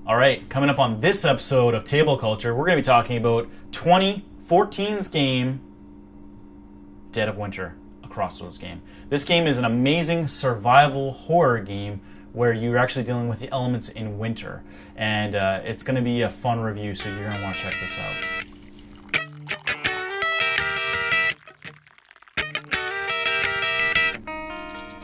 All right, coming up on this episode of Table Culture, we're going to be talking about 2014's game, Dead of Winter, a Crossroads game. This game is an amazing survival horror game where you're actually dealing with the elements in winter. And it's going to be a fun review, so you're going to want to check this out.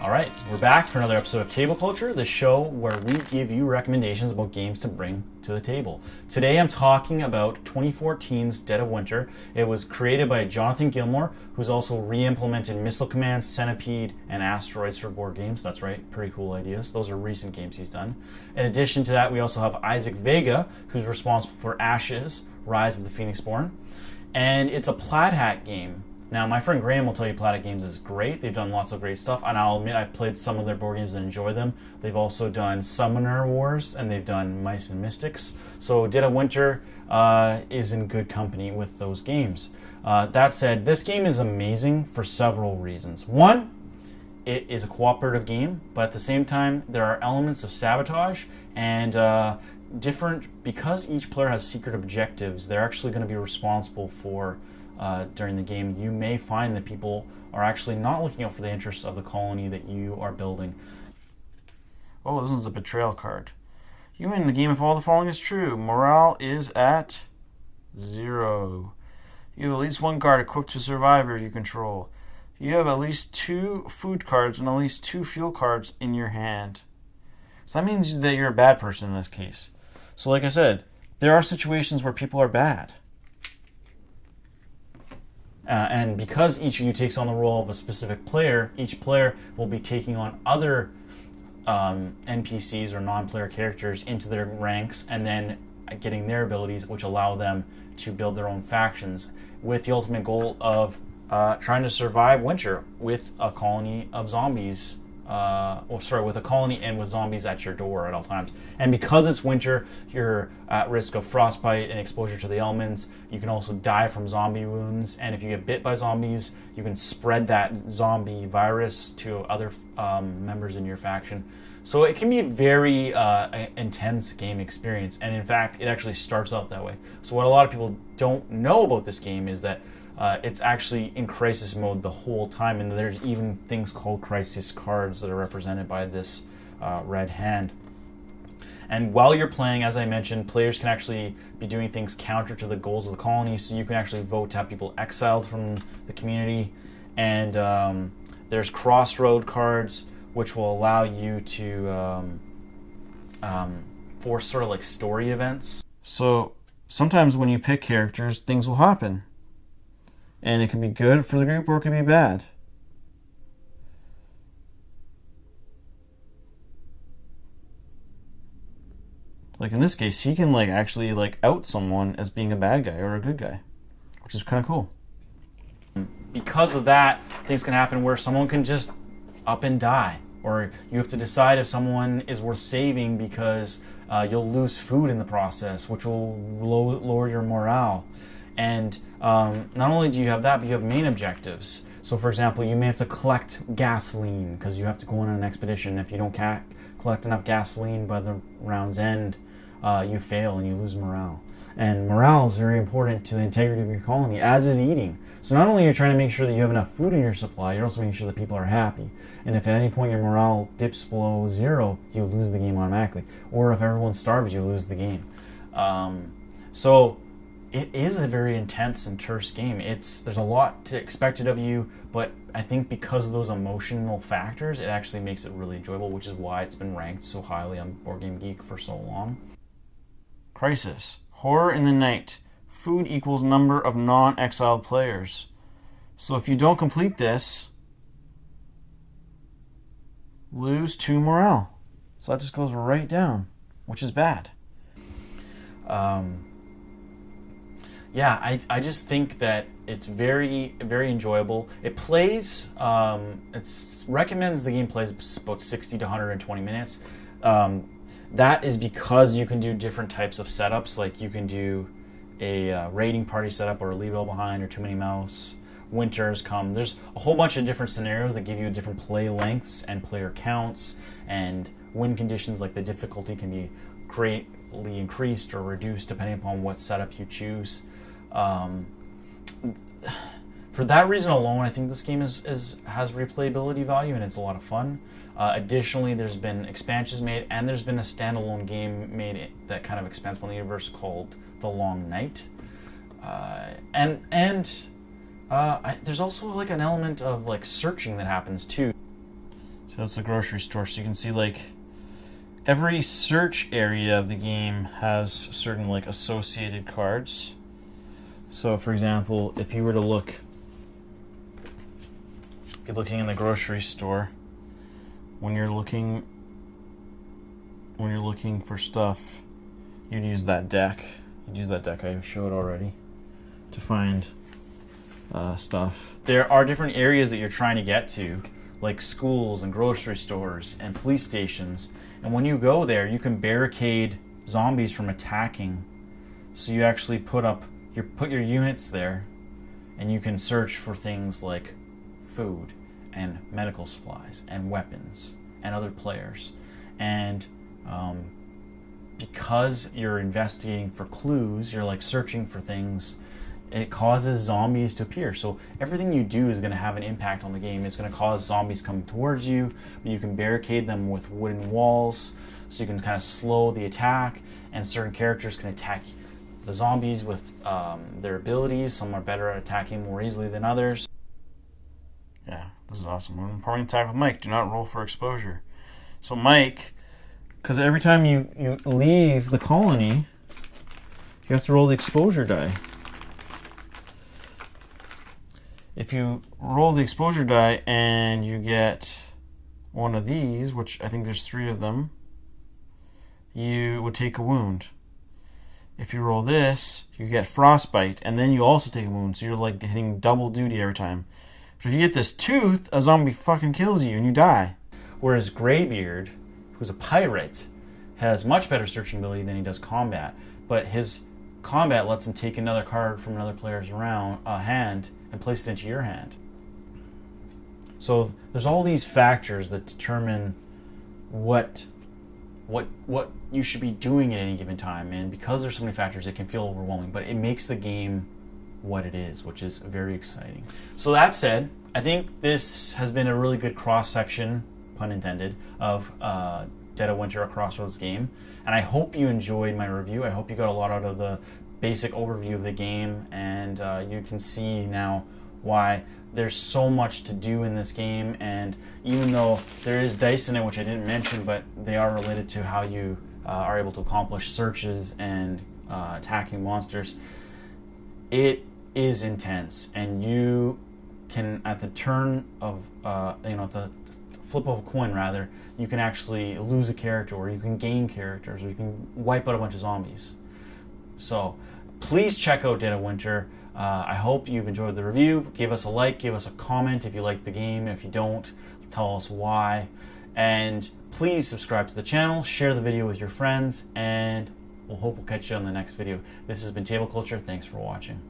All right, we're back for another episode of Table Culture, the show where we give you recommendations about games to bring to the table. Today I'm talking about 2014's Dead of Winter. It was created by Jonathan Gilmour, who's also re-implemented Missile Command, Centipede, and Asteroids for board games. That's right, pretty cool ideas. Those are recent games he's done. In addition to that, we also have Isaac Vega, who's responsible for Ashes, Rise of the Phoenixborn. And it's a Platic game. Now, my friend Graham will tell you Platic Games is great. They've done lots of great stuff, and I'll admit I've played some of their board games and enjoy them. They've also done Summoner Wars, and they've done Mice and Mystics. So Dead of Winter is in good company with those games. That said, this game is amazing for several reasons. One, it is a cooperative game, but at the same time, there are elements of sabotage and because each player has secret objectives, they're actually going to be responsible for during the game. You may find that people are actually not looking out for the interests of the colony that you are building. Oh, this one's a betrayal card. You win the game if all the following is true. Morale is at 0. You have at least one guard equipped to survivor you control. You have at least 2 food cards and at least 2 fuel cards in your hand. So that means that you're a bad person in this case. So like I said, there are situations where people are bad. And because each of you takes on the role of a specific player, each player will be taking on other NPCs or non-player characters into their ranks and then getting their abilities, which allow them to build their own factions with the ultimate goal of trying to survive winter with a colony of zombies. With a colony and with zombies at your door at all times. And because it's winter, you're at risk of frostbite and exposure to the elements. You can also die from zombie wounds, and if you get bit by zombies, you can spread that zombie virus to other members in your faction. So it can be a very intense game experience, and in fact, it actually starts out that way. So what a lot of people don't know about this game is that it's actually in crisis mode the whole time, and there's even things called crisis cards that are represented by this red hand. And while you're playing, as I mentioned, players can actually be doing things counter to the goals of the colony, so you can actually vote to have people exiled from the community. And there's Crossroad cards, which will allow you to force sort of like story events. So sometimes when you pick characters, things will happen. And it can be good for the group or it can be bad. Like in this case, he can actually out someone as being a bad guy or a good guy, which is kind of cool. Because of that, things can happen where someone can just up and die, or you have to decide if someone is worth saving because you'll lose food in the process, which will lower your morale. And not only do you have that, but you have main objectives. So for example, you may have to collect gasoline because you have to go on an expedition. If you don't collect enough gasoline by the round's end, you fail and you lose morale. And morale is very important to the integrity of your colony, as is eating. So not only are you trying to make sure that you have enough food in your supply, you're also making sure that people are happy. And if at any point your morale dips below 0, you lose the game automatically. Or if everyone starves, you lose the game. So it is a very intense and terse game. There's a lot expected of you, but I think because of those emotional factors, it actually makes it really enjoyable, which is why it's been ranked so highly on BoardGameGeek for so long. Crisis. Horror in the night. Food equals number of non-exiled players. So if you don't complete this, lose 2 morale. So that just goes right down, which is bad. I just think that it's very, very enjoyable. It plays, it recommends the game plays about 60 to 120 minutes. That is because you can do different types of setups, like you can do a raiding party setup or leave it all behind or too many mouse. Winters come. There's a whole bunch of different scenarios that give you different play lengths and player counts and win conditions, like the difficulty can be greatly increased or reduced depending upon what setup you choose. For that reason alone, I think this game has replayability value, and it's a lot of fun. Additionally, there's been expansions made, and there's been a standalone game made that kind of expands upon the universe called The Long Night. There's also like an element of like searching that happens too. So that's the grocery store. So you can see like every search area of the game has certain like associated cards. So for example, if you were to look, you're looking in the grocery store, when you're looking for stuff, you'd use that deck. I showed already to find stuff. There are different areas that you're trying to get to, like schools and grocery stores and police stations. And when you go there, you can barricade zombies from attacking. So you actually put your units there, and you can search for things like food and medical supplies and weapons and other players. And because you're investigating for clues, you're like searching for things, it causes zombies to appear. So everything you do is going to have an impact on the game. It's going to cause zombies coming towards you, but you can barricade them with wooden walls, so you can kind of slow the attack, and certain characters can attack the zombies with their abilities. Some are better at attacking more easily than others. Yeah, this is awesome. When performing attack with Mike, do not roll for exposure. So Mike, because every time you leave the colony, you have to roll the exposure die. If you roll the exposure die and you get one of these, which I think there's 3 of them, you would take a wound. If you roll this, you get frostbite, and then you also take a wound, so you're like hitting double duty every time. But if you get this tooth, a zombie fucking kills you and you die. Whereas Greybeard, who's a pirate, has much better searching ability than he does combat, but his combat lets him take another card from another player's hand and place it into your hand. So there's all these factors that determine what you should be doing at any given time, and because there's so many factors, it can feel overwhelming, but it makes the game what it is, which is very exciting. So that said, I think this has been a really good cross-section, pun intended, of Dead of Winter, a Crossroads game, and I hope you enjoyed my review. I hope you got a lot out of the basic overview of the game, and you can see now why there's so much to do in this game. And even though there is dice in it, which I didn't mention, but they are related to how you are able to accomplish searches and attacking monsters, it is intense, and you can, at the turn of at the flip of a coin rather, you can actually lose a character, or you can gain characters, or you can wipe out a bunch of zombies. So please check out Dead of Winter. I hope you've enjoyed the review. Give us a like, give us a comment if you like the game. If you don't, tell us why. And please subscribe to the channel, share the video with your friends, and we'll catch you on the next video. This has been Table Culture. Thanks for watching.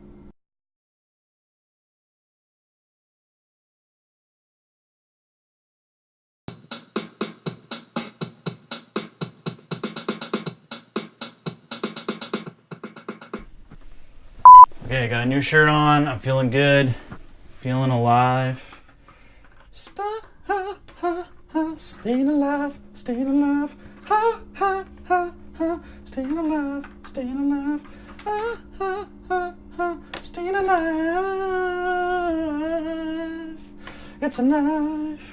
Okay, I got a new shirt on. I'm feeling good, feeling alive. Staying alive, staying alive. Ha ha ha ha. Staying alive, staying alive. Ha ha ha ha. Staying alive. It's a knife.